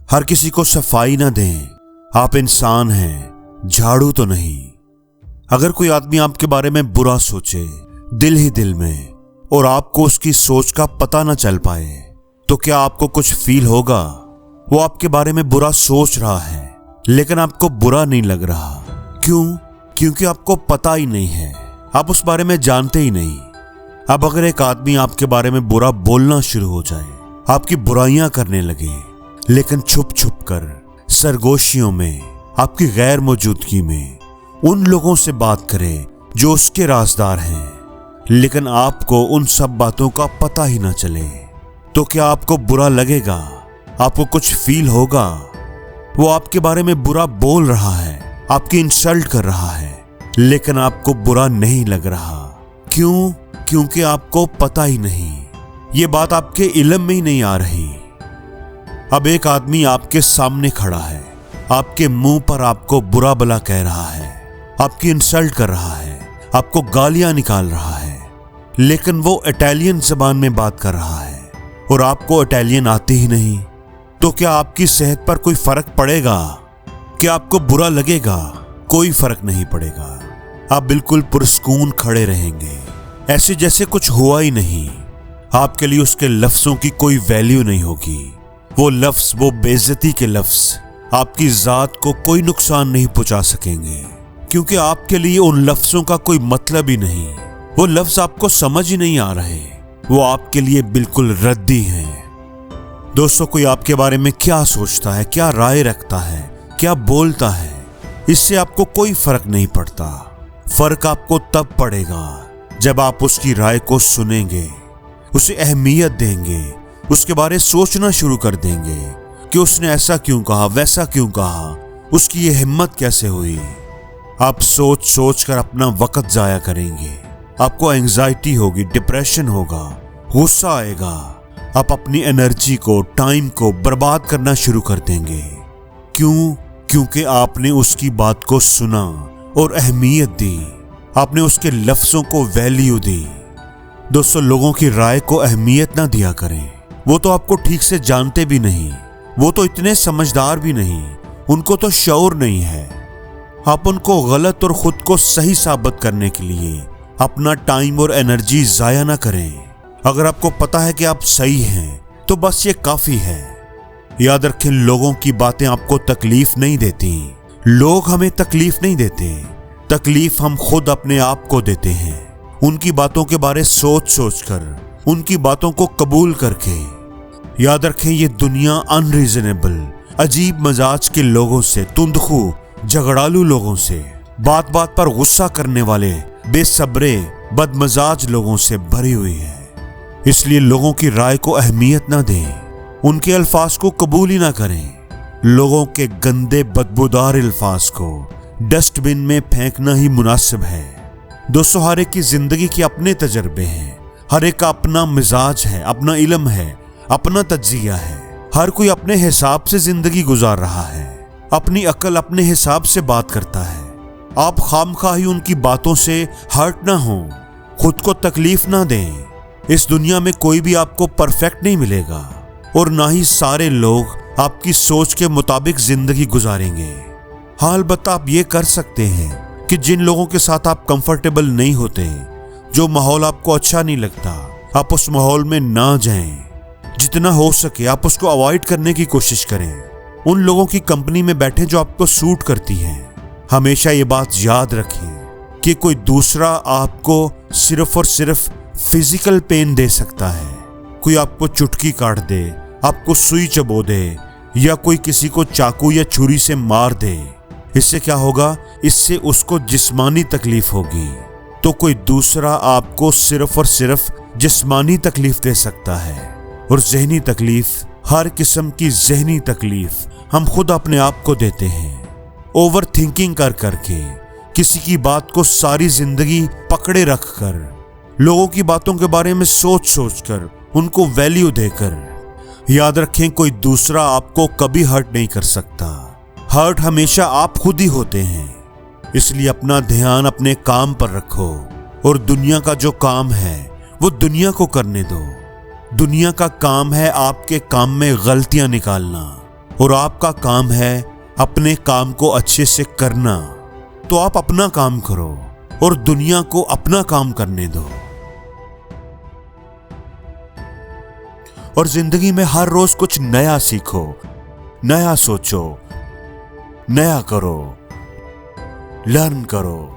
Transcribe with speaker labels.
Speaker 1: हर किसी को सफाई ना दें। आप इंसान हैं, झाड़ू तो नहीं। अगर कोई आदमी आपके बारे में बुरा सोचे दिल ही दिल में और आपको उसकी सोच का पता ना चल पाए, तो क्या आपको कुछ फील होगा? वो आपके बारे में बुरा सोच रहा है लेकिन आपको बुरा नहीं लग रहा। क्यों? क्योंकि आपको पता ही नहीं है, आप उस बारे में जानते ही नहीं। अब अगर एक आदमी आपके बारे में बुरा बोलना शुरू हो जाए, आपकी बुराइयां करने लगे, लेकिन छुप छुप कर सरगोशियों में, आपकी गैर मौजूदगी में उन लोगों से बात करे जो उसके राज़दार हैं, लेकिन आपको उन सब बातों का पता ही ना चले, तो क्या आपको बुरा लगेगा? आपको कुछ फील होगा? वो आपके बारे में बुरा बोल रहा है, आपकी इंसल्ट कर रहा है, लेकिन आपको बुरा नहीं लग रहा। क्यों? क्योंकि आपको पता ही नहीं, ये बात आपके इल्म में ही नहीं आ रही। अब एक आदमी आपके सामने खड़ा है, आपके मुंह पर आपको बुरा भला कह रहा है, आपकी इंसल्ट कर रहा है, आपको गालियां निकाल रहा है, लेकिन वो इटालियन जबान में बात कर रहा है और आपको इटालियन आती ही नहीं, तो क्या आपकी सेहत पर कोई फर्क पड़ेगा? क्या आपको बुरा लगेगा? कोई फर्क नहीं पड़ेगा। आप बिल्कुल पुरस्कून खड़े रहेंगे, ऐसे जैसे कुछ हुआ ही नहीं। आपके लिए उसके लफ्जों की कोई वैल्यू नहीं होगी। वो लफ्ज, वो बेइज्जती के लफ्ज आपकी जात को कोई नुकसान नहीं पहुंचा सकेंगे, क्योंकि आपके लिए उन लफ्जों का कोई मतलब ही नहीं। वो लफ्ज आपको समझ ही नहीं आ रहे, वो आपके लिए बिल्कुल रद्दी हैं। दोस्तों, कोई आपके बारे में क्या सोचता है, क्या राय रखता है, क्या बोलता है, इससे आपको कोई फर्क नहीं पड़ता। फर्क आपको तब पड़ेगा जब आप उसकी राय को सुनेंगे, उसे अहमियत देंगे, उसके बारे सोचना शुरू कर देंगे कि उसने ऐसा क्यों कहा, वैसा क्यों कहा, उसकी ये हिम्मत कैसे हुई। आप सोच सोच कर अपना वक्त जाया करेंगे, आपको एंजाइटी होगी, डिप्रेशन होगा, गुस्सा आएगा, आप अपनी एनर्जी को, टाइम को बर्बाद करना शुरू कर देंगे। क्यों? क्योंकि आपने उसकी बात को सुना और अहमियत दी, आपने उसके लफ्जों को वैल्यू दी। दोस्तों, लोगों की राय को अहमियत ना दिया करें, वो तो आपको ठीक से जानते भी नहीं, वो तो इतने समझदार भी नहीं, उनको तो शऊर नहीं है। आप उनको गलत और खुद को सही साबित करने के लिए अपना टाइम और एनर्जी जाया ना करें। अगर आपको पता है कि आप सही हैं, तो बस ये काफी है। याद रखें, लोगों की बातें आपको तकलीफ नहीं देती, लोग हमें तकलीफ नहीं देते, तकलीफ हम खुद अपने आप को देते हैं। उनकी बातों के बारे सोच सोच कर, उनकी बातों को कबूल करके। याद रखें, ये दुनिया अनरीजनेबल, अजीब मजाज के लोगों से, तुंदखू, झगड़ालू लोगों से, बात बात पर गुस्सा करने वाले, बेसब्रे, बदमजाज लोगों से भरी हुई है। इसलिए लोगों की राय को अहमियत ना दें, उनके अल्फाज को कबूल ही ना करें। लोगों के गंदे बदबूदार अल्फाज को डस्टबिन में फेंकना ही मुनासिब है। दोस्तों, हर एक की जिंदगी के अपने तजर्बे हैं, हर एक का अपना मिजाज है, अपना इल्म है, अपना तज्जिया है। हर कोई अपने हिसाब से जिंदगी गुजार रहा है, अपनी अक्ल अपने हिसाब से बात करता है। आप खामखा ही उनकी बातों से हर्ट ना हो, खुद को तकलीफ ना दें। इस दुनिया में कोई भी आपको परफेक्ट नहीं मिलेगा और ना ही सारे लोग आपकी सोच के मुताबिक जिंदगी गुजारेंगे। हाँ, अलबत्ता आप ये कर सकते हैं कि जिन लोगों के साथ आप कंफर्टेबल नहीं होते, जो माहौल आपको अच्छा नहीं लगता, आप उस माहौल में ना जाएं। जितना हो सके आप उसको अवॉइड करने की कोशिश करें। उन लोगों की कंपनी में बैठे जो आपको सूट करती हैं। हमेशा ये बात याद रखें कि कोई दूसरा आपको सिर्फ और सिर्फ फिजिकल पेन दे सकता है। कोई आपको चुटकी काट दे, आपको सुई चबो दे, या कोई किसी को चाकू या छुरी से मार दे, इससे क्या होगा? इससे उसको जिस्मानी तकलीफ होगी। तो कोई दूसरा आपको सिर्फ और सिर्फ जिस्मानी तकलीफ दे सकता है, और जहनी तकलीफ, हर किस्म की जहनी तकलीफ हम खुद अपने आप को देते हैं। ओवर थिंकिंग कर करके, किसी की बात को सारी जिंदगी पकड़े रख कर, लोगों की बातों के बारे में सोच सोच कर, उनको वैल्यू देकर। याद रखें, कोई दूसरा आपको कभी हर्ट नहीं कर सकता, हर्ट हमेशा आप खुद ही होते हैं। इसलिए अपना ध्यान अपने काम पर रखो और दुनिया का जो काम है वो दुनिया को करने दो। दुनिया का काम है आपके काम में गलतियां निकालना, और आपका काम है अपने काम को अच्छे से करना, तो आप अपना काम करो और दुनिया को अपना काम करने दो। और जिंदगी में हर रोज कुछ नया सीखो, नया सोचो, नया करो, लर्न करो।